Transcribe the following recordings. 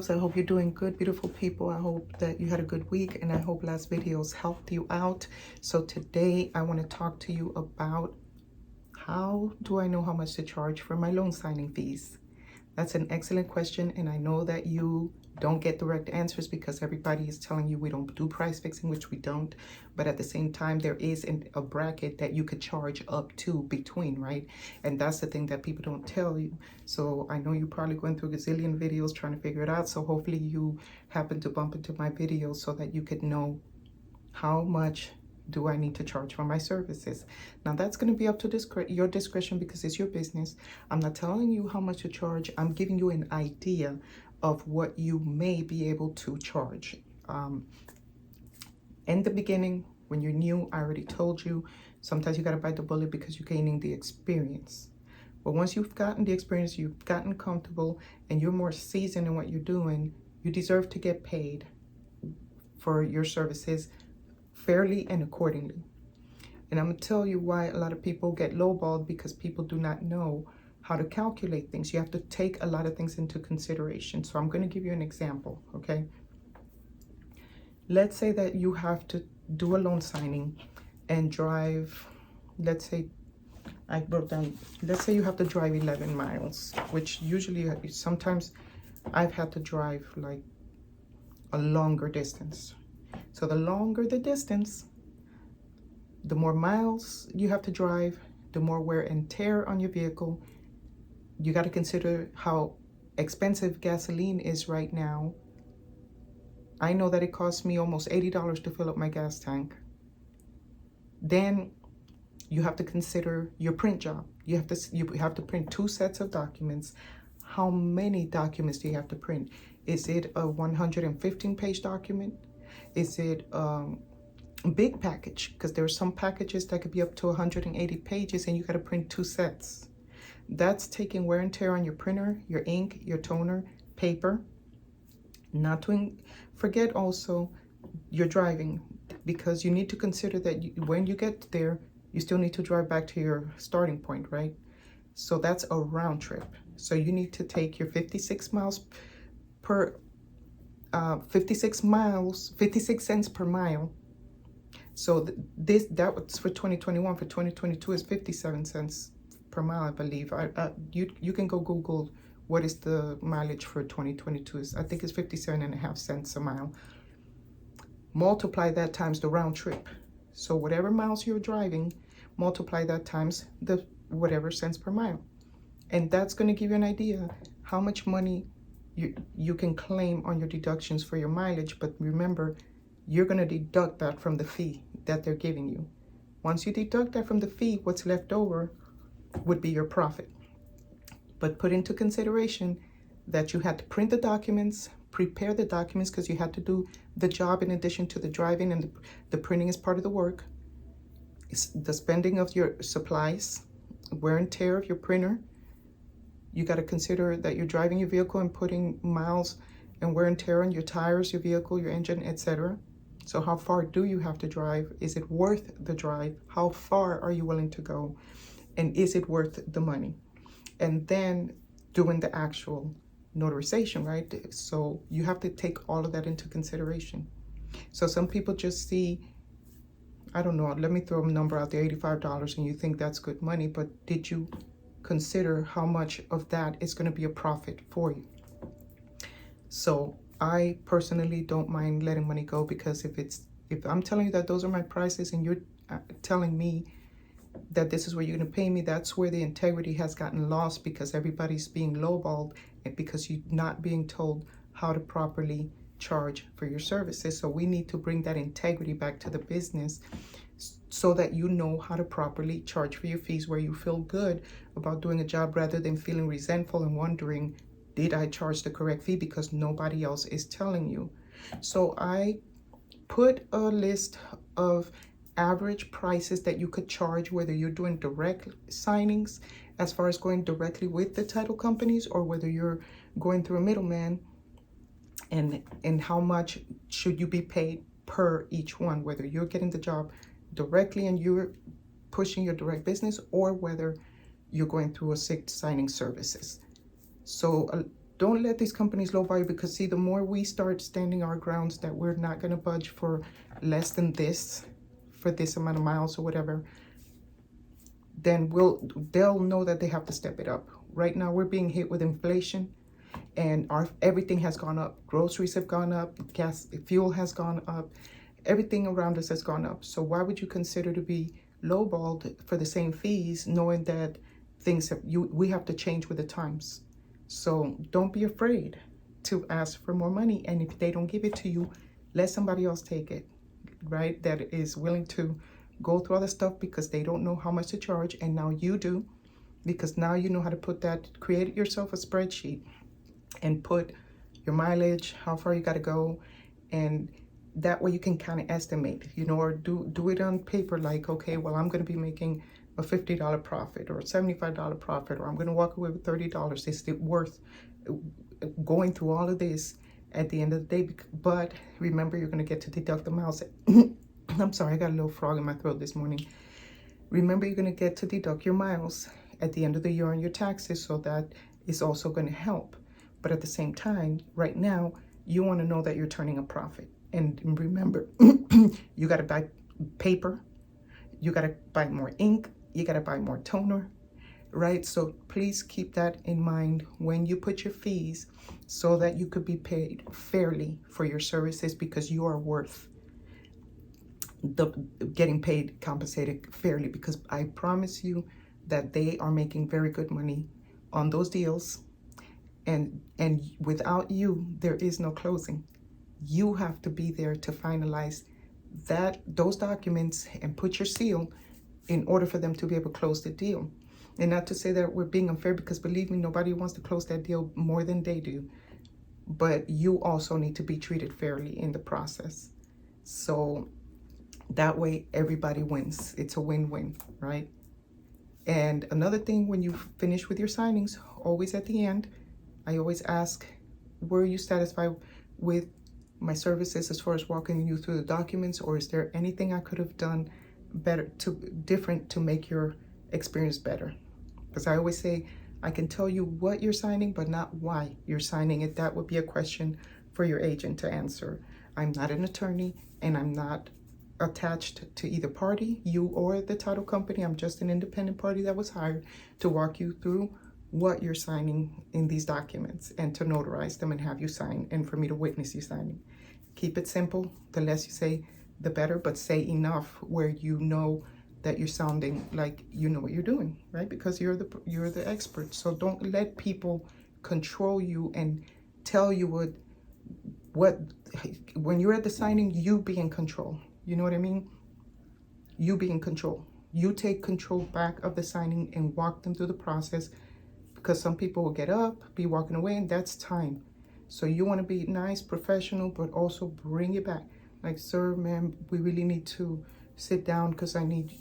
loves. I hope you're doing good, beautiful people. I hope that you had a good week, and I hope last videos helped you out. So today I want to talk to you about how do I know how much to charge for my loan signing fees? That's an excellent question, and I know that you don't get direct answers because everybody is telling you we don't do price fixing, which we don't. But at the same time, there is a bracket that you could charge up to between, right? And that's the thing that people don't tell you. So I know you're probably going through a gazillion videos trying to figure it out. So hopefully you happen to bump into my videos so that you could know how much do I need to charge for my services. Now that's going to be up to your discretion because it's your business. I'm not telling you how much to charge. I'm giving you an idea of what you may be able to charge. In the beginning, when you're new, I already told you, sometimes you got to bite the bullet because you're gaining the experience. But once you've gotten the experience, you've gotten comfortable, and you're more seasoned in what you're doing, you deserve to get paid for your services fairly and accordingly. And I'm going to tell you why a lot of people get lowballed, because people do not know how to calculate things. You have to take a lot of things into consideration. So I'm going to give you an example, okay? Let's say that you have to do a loan signing and drive, let's say, I wrote down, let's say you have to drive 11 miles, which usually, sometimes I've had to drive like a longer distance. So the longer the distance, the more miles you have to drive, the more wear and tear on your vehicle. You got to consider how expensive gasoline is right now. I know that it costs me almost $80 to fill up my gas tank. Then you have to consider your print job. You have to print 2 sets of documents. How many documents do you have to print? Is it a 115-page document? Is it a big package? Because there are some packages that could be up to 180 pages and you got to print 2 sets. That's taking wear and tear on your printer, your ink, your toner, paper. Not to forget also your driving, because you need to consider that when you get there, you still need to drive back to your starting point, right? So that's a round trip. So you need to take your 56 cents per mile. So that was for 2021. For 2022 is 57 cents per mile, I believe. You can go Google what is the mileage for 2022. I think it's 57.5 cents a mile. Multiply that times the round trip. So whatever miles you're driving, multiply that times the whatever cents per mile. And that's going to give you an idea how much money you can claim on your deductions for your mileage. But remember, you're going to deduct that from the fee that they're giving you. Once you deduct that from the fee, what's left over would be your profit. But put into consideration that you had to print the documents, prepare the documents, because you had to do the job in addition to the driving, and the printing is part of the work. It's the spending of your supplies, wear and tear of your printer. You got to consider that you're driving your vehicle and putting miles and wear and tear on your tires, your vehicle, your engine, etc. So how far do you have to drive? Is it worth the drive? How far are you willing to go? And is it worth the money? And then doing the actual notarization, right? So you have to take all of that into consideration. So some people just see, I don't know, let me throw a number out there, $85, and you think that's good money, but did you consider how much of that is going to be a profit for you? So I personally don't mind letting money go, because if I'm telling you that those are my prices and you're telling me that this is where you're going to pay me, that's where the integrity has gotten lost, because everybody's being lowballed and because you're not being told how to properly charge for your services. So we need to bring that integrity back to the business so that you know how to properly charge for your fees, where you feel good about doing a job rather than feeling resentful and wondering, did I charge the correct fee, because nobody else is telling you. So I put a list of average prices that you could charge, whether you're doing direct signings, as far as going directly with the title companies, or whether you're going through a middleman, and how much should you be paid per each one, whether you're getting the job directly and you're pushing your direct business, or whether you're going through a signing services. So don't let these companies lowball you, because see, the more we start standing our grounds that we're not going to budge for less than this, for this amount of miles or whatever, then they'll know that they have to step it up. Right now we're being hit with inflation, and everything has gone up. Groceries have gone up, gas, fuel has gone up, everything around us has gone up. So why would you consider to be lowballed for the same fees, knowing that we have to change with the times? So don't be afraid to ask for more money, and if they don't give it to you, let somebody else take it, right? That is willing to go through all the stuff, because they don't know how much to charge, and now you do, because now you know how to create yourself a spreadsheet and put your mileage, how far you got to go, and that way you can kind of estimate, or do it on paper, like, okay, well, I'm going to be making a $50 profit or a $75 profit, or I'm going to walk away with $30. Is it worth going through all of this at the end of the day? But remember, you're going to get to deduct the miles. I'm sorry, I got a little frog in my throat this morning. Remember, you're going to get to deduct your miles at the end of the year on your taxes, so that is also going to help. But at the same time, right now, you want to know that you're turning a profit. And remember, you got to buy paper, you got to buy more ink, you got to buy more toner, right? So please keep that in mind when you put your fees, so that you could be paid fairly for your services, because you are worth getting paid, compensated fairly, because I promise you that they are making very good money on those deals. And without you, there is no closing. You have to be there to finalize those documents and put your seal in order for them to be able to close the deal. And not to say that we're being unfair, because believe me, nobody wants to close that deal more than they do. But you also need to be treated fairly in the process. So that way everybody wins. It's a win-win, right? And another thing, when you finish with your signings, always at the end, I always ask, were you satisfied with my services as far as walking you through the documents, or is there anything I could have done different to make your experience better? Because I always say, I can tell you what you're signing, but not why you're signing it. That would be a question for your agent to answer. I'm not an attorney, and I'm not attached to either party, you or the title company. I'm just an independent party that was hired to walk you through what you're signing in these documents, and to notarize them and have you sign, and for me to witness you signing. Keep it simple. The less you say, the better, but say enough where you know that you're sounding like you know what you're doing, right? Because you're the expert. So don't let people control you and tell you what when you're at the signing, you be in control. You know what I mean? You be in control. You take control back of the signing and walk them through the process, because some people will get up, be walking away, and that's time. So you want to be nice, professional, but also bring it back. Like, sir, ma'am, we really need to sit down, because I need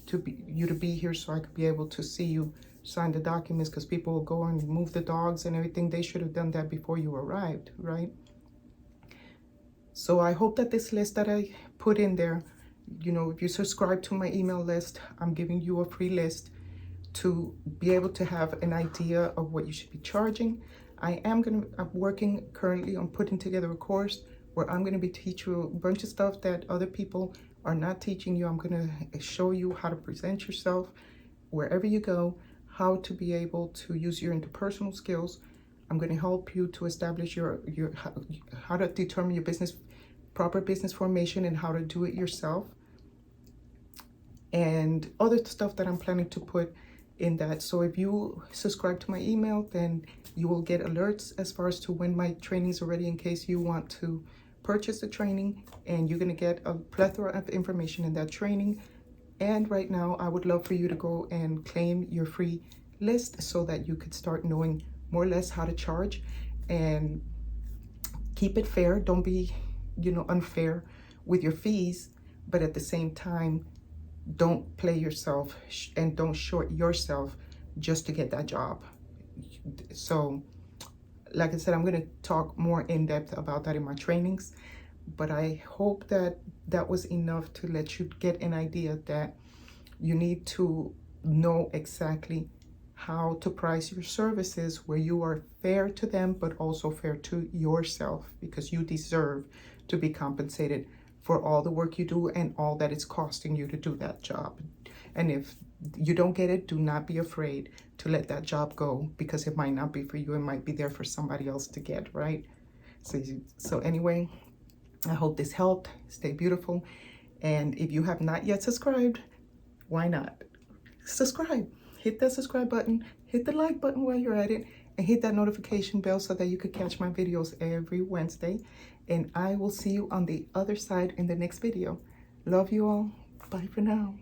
you to be here so I could be able to see you sign the documents, because people will go and move the dogs and everything. They should have done that before you arrived, right? So I hope that this list that I put in there, if you subscribe to my email list, I'm giving you a free list to be able to have an idea of what you should be charging. I'm working currently on putting together a course where I'm going to be teaching you a bunch of stuff that other people are not teaching you. I'm going to show you how to present yourself wherever you go, how to be able to use your interpersonal skills. I'm going to help you to establish how to determine your proper business formation, and how to do it yourself, and other stuff that I'm planning to put in that. So if you subscribe to my email, then you will get alerts as far as to when my trainings are ready, in case you want to purchase the training, and you're going to get a plethora of information in that training. And right now, I would love for you to go and claim your free list, so that you could start knowing more or less how to charge, and keep it fair. Don't be, unfair with your fees, but at the same time, don't play yourself and don't short yourself just to get that job. So like I said, I'm going to talk more in depth about that in my trainings, but I hope that that was enough to let you get an idea that you need to know exactly how to price your services where you are fair to them, but also fair to yourself, because you deserve to be compensated for all the work you do and all that it's costing you to do that job. And if you don't get it, do not be afraid to let that job go, because it might not be for you. It might be there for somebody else to get, right? So anyway, I hope this helped. Stay beautiful. And if you have not yet subscribed, why not? Subscribe. Hit that subscribe button. Hit the like button while you're at it. And hit that notification bell so that you could catch my videos every Wednesday. And I will see you on the other side in the next video. Love you all. Bye for now.